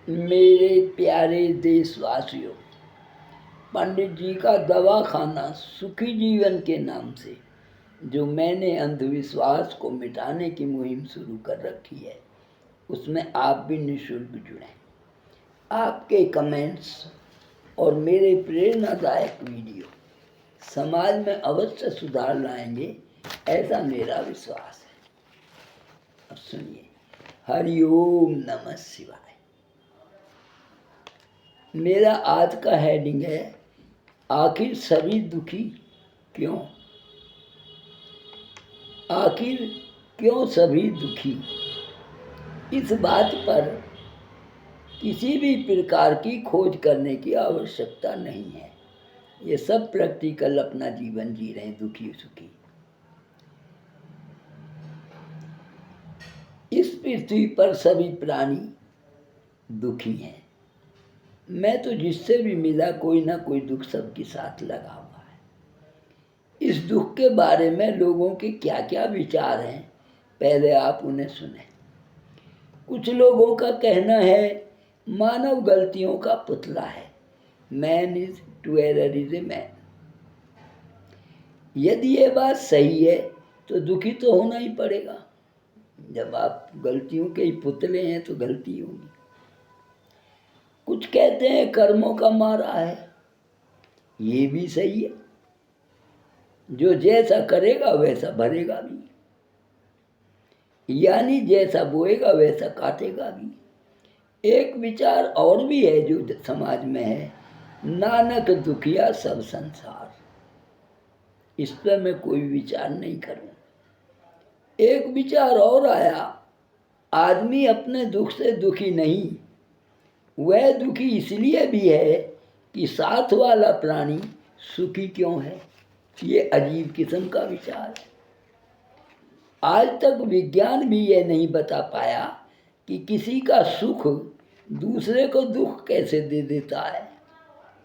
मेरे प्यारे देशवासियों, पंडित जी का दवाखाना सुखी जीवन के नाम से जो मैंने अंधविश्वास को मिटाने की मुहिम शुरू कर रखी है, उसमें आप भी निःशुल्क जुड़ें। आपके कमेंट्स और मेरे प्रेरणादायक वीडियो समाज में अवश्य सुधार लाएंगे, ऐसा मेरा विश्वास है। अब सुनिए। हरि ओम नमः शिवाय। मेरा आज का हेडिंग है, आखिर सभी दुखी क्यों? आखिर क्यों सभी दुखी? इस बात पर किसी भी प्रकार की खोज करने की आवश्यकता नहीं है। ये सब प्रैक्टिकल अपना जीवन जी रहे हैं, दुखी सुखी। इस पृथ्वी पर सभी प्राणी दुखी हैं। मैं तो जिससे भी मिला कोई ना कोई दुख सबके साथ लगा हुआ है। इस दुख के बारे में लोगों के क्या क्या विचार हैं, पहले आप उन्हें सुने। कुछ लोगों का कहना है मानव गलतियों का पुतला है, man is to error is a man. यदि ये बात सही है तो दुखी तो होना ही पड़ेगा। जब आप गलतियों के ही पुतले हैं तो गलती होगी। कुछ कहते हैं कर्मों का मारा है, ये भी सही है। जो जैसा करेगा वैसा भरेगा भी, यानी जैसा बोएगा वैसा काटेगा भी। एक विचार और भी है जो समाज में है, नानक दुखिया सब संसार। इस पर मैं कोई विचार नहीं करूं। एक विचार और आया, आदमी अपने दुख से दुखी नहीं, वह दुखी इसलिए भी है कि साथ वाला प्राणी सुखी क्यों है। ये अजीब किस्म का विचार है। आज तक विज्ञान भी यह नहीं बता पाया कि किसी का सुख दूसरे को दुख कैसे दे देता है।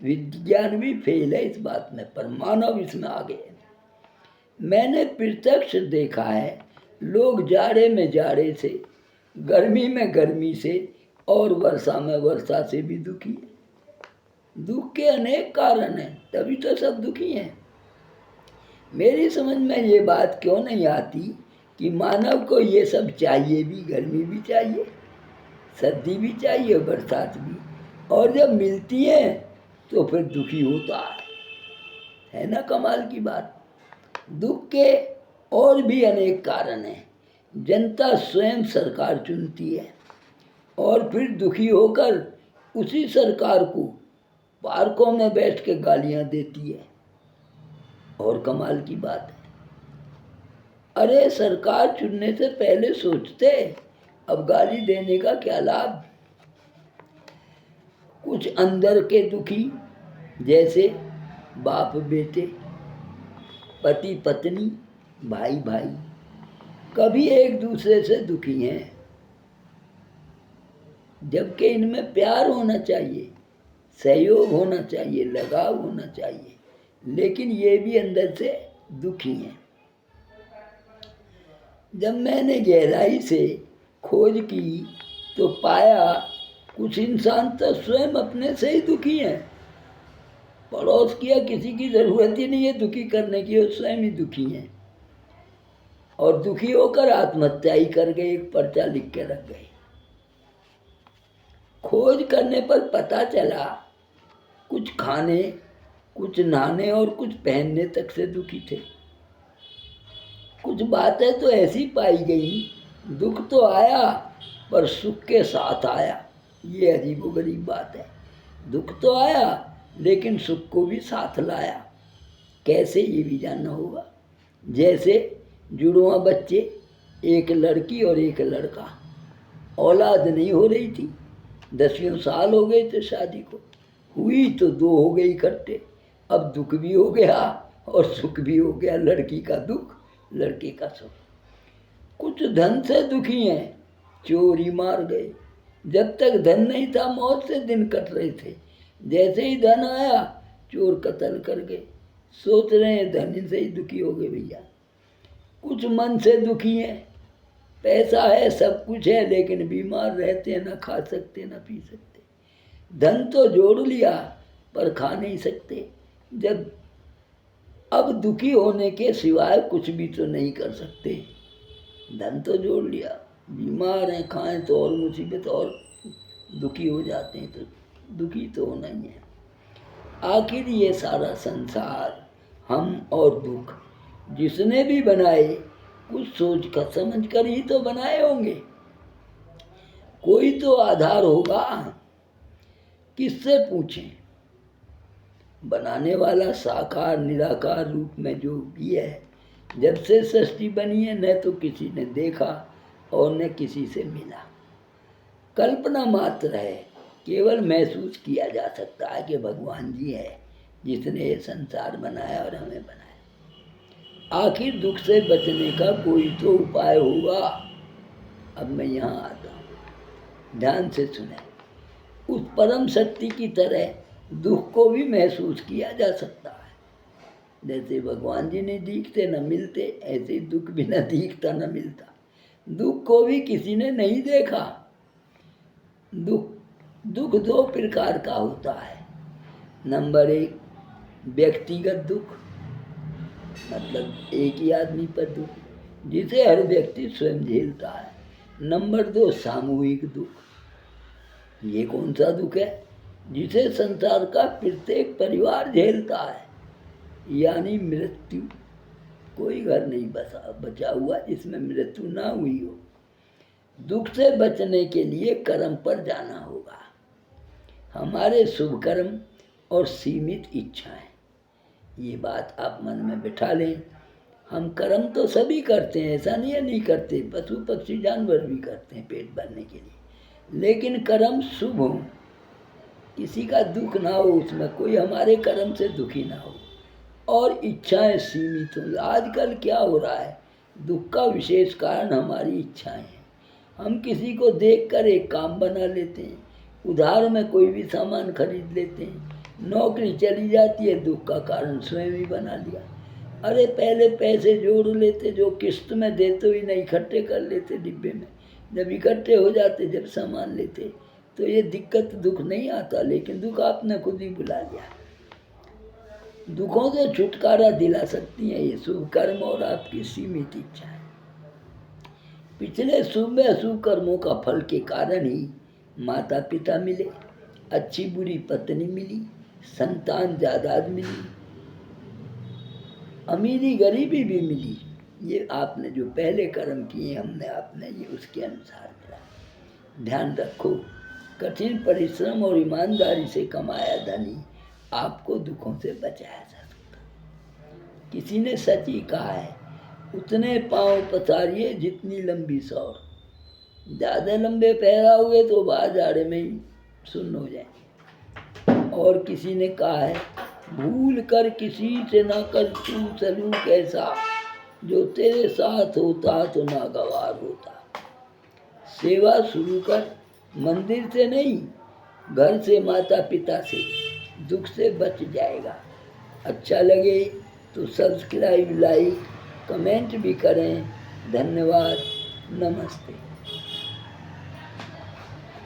विज्ञान भी फेल है इस बात में, पर मानव इसमें आगे है। मैंने प्रत्यक्ष देखा है, लोग जाड़े में जाड़े से, गर्मी में गर्मी से और वर्षा में वर्षा से भी दुखी है। दुख के अनेक कारण हैं, तभी तो सब दुखी हैं। मेरी समझ में ये बात क्यों नहीं आती कि मानव को ये सब चाहिए भी, गर्मी भी चाहिए, सर्दी भी चाहिए, बरसात भी, और जब मिलती है तो फिर दुखी होता है ना। कमाल की बात। दुख के और भी अनेक कारण हैं। जनता स्वयं सरकार चुनती है और फिर दुखी होकर उसी सरकार को पार्कों में बैठ के गालियां देती है। और कमाल की बात है, अरे सरकार चुनने से पहले सोचते, अब गाली देने का क्या लाभ। कुछ अंदर के दुखी, जैसे बाप बेटे, पति पत्नी, भाई भाई, कभी एक दूसरे से दुखी हैं, जबकि इनमें प्यार होना चाहिए, सहयोग होना चाहिए, लगाव होना चाहिए, लेकिन ये भी अंदर से दुखी हैं। जब मैंने गहराई से खोज की तो पाया कुछ इंसान तो स्वयं अपने से ही दुखी हैं। पड़ोस की या किसी की ज़रूरत ही नहीं है दुखी करने की, वो स्वयं ही दुखी हैं और दुखी होकर आत्महत्या ही कर गए, एक पर्चा लिख के रख गए। खोज करने पर पता चला कुछ खाने, कुछ नहाने और कुछ पहनने तक से दुखी थे। कुछ बातें तो ऐसी पाई गई, दुख तो आया पर सुख के साथ आया। ये अजीबोगरीब बात है। दुख तो आया लेकिन सुख को भी साथ लाया। कैसे, ये भी जानना होगा। जैसे जुड़वा बच्चे, एक लड़की और एक लड़का, औलाद नहीं हो रही थी, 10 साल हो गए थे शादी को, हुई तो 2 हो गई इकट्ठे। अब दुख भी हो गया और सुख भी हो गया, लड़की का दुख लड़के का सुख। कुछ धन से दुखी हैं, चोरी मार गए। जब तक धन नहीं था मौत से दिन कट रहे थे, जैसे ही धन आया चोर कत्ल कर गए। सोच रहे हैं धन से ही दुखी हो गए भैया। कुछ मन से दुखी हैं, पैसा है, सब कुछ है, लेकिन बीमार रहते हैं, ना खा सकते ना पी सकते। धन तो जोड़ लिया पर खा नहीं सकते। जब अब दुखी होने के सिवाय कुछ भी तो नहीं कर सकते। धन तो जोड़ लिया, बीमार हैं, खाएं तो और मुसीबत, और दुखी हो जाते हैं, तो दुखी तो होना ही है। आखिर ये सारा संसार, हम और दुख, जिसने भी बनाए कुछ सोच कर समझ कर ही तो बनाए होंगे। कोई तो आधार होगा, किससे पूछें? बनाने वाला साकार निराकार रूप में जो भी है, जब से सृष्टि बनी है, न तो किसी ने देखा और न किसी से मिला। कल्पना मात्र है, केवल महसूस किया जा सकता है कि भगवान जी है जिसने ये संसार बनाया और हमें बनाया। आखिर दुख से बचने का कोई तो उपाय होगा। अब मैं यहाँ आता हूँ, ध्यान से सुने। उस परम शक्ति की तरह दुख को भी महसूस किया जा सकता है। जैसे भगवान जी नहीं दिखते न मिलते, ऐसे ही दुख भी न दिखता न मिलता। दुख को भी किसी ने नहीं देखा। दुख दो प्रकार का होता है। नंबर 1, व्यक्तिगत दुख, मतलब एक ही आदमी पर दुख, जिसे हर व्यक्ति स्वयं झेलता है। नंबर 2, सामूहिक दुख। ये कौन सा दुख है? जिसे संसार का प्रत्येक परिवार झेलता है, यानी मृत्यु। कोई घर नहीं बचा हुआ जिसमें मृत्यु ना हुई हो। दुख से बचने के लिए कर्म पर जाना होगा। हमारे शुभ कर्म और सीमित इच्छाएं, ये बात आप मन में बिठा लें। हम कर्म तो सभी करते हैं, ऐसा नहीं है नहीं करते, पशु पक्षी जानवर भी करते हैं पेट भरने के लिए। लेकिन कर्म शुभ हो, किसी का दुख ना हो उसमें, कोई हमारे कर्म से दुखी ना हो, और इच्छाएं सीमित हो। आजकल क्या हो रहा है, दुख का विशेष कारण हमारी इच्छाएं हैं। हम किसी को देखकर एक काम बना लेते हैं, उधार में कोई भी सामान खरीद लेते हैं, नौकरी चली जाती है, दुख का कारण स्वयं ही बना लिया। अरे पहले पैसे जोड़ लेते, जो किस्त में देते हुए नहीं, इकट्ठे कर लेते डिब्बे में, जब इकट्ठे हो जाते, जब सामान लेते, तो ये दिक्कत दुख नहीं आता। लेकिन दुख आपने खुद ही बुला लिया। दुखों से छुटकारा दिला सकती हैं ये शुभ कर्म और आपकी सीमित इच्छाएं। पिछले शुभ व अशुभ कर्मों का फल के कारण ही माता पिता मिले, अच्छी बुरी पत्नी मिली, संतान जायदाद मिली, अमीरी गरीबी भी मिली। ये आपने जो पहले कर्म किए हमने आपने, ये उसके अनुसार मिला। ध्यान रखो, कठिन परिश्रम और ईमानदारी से कमाया धन ही आपको दुखों से बचाया जा सकता। किसी ने सच ही कहा है, उतने पाँव पसारिए जितनी लंबी सौर। ज़्यादा लंबे पहराओगे तो बाजारे में ही सुन्न हो जाए। और किसी ने कहा है, भूल कर किसी से ना कर तू सलूक ऐसा, जो तेरे साथ होता तो नागवार होता। सेवा शुरू कर, मंदिर से नहीं, घर से, माता पिता से। दुख से बच जाएगा। अच्छा लगे तो सब्सक्राइब, लाइक, कमेंट भी करें। धन्यवाद, नमस्ते।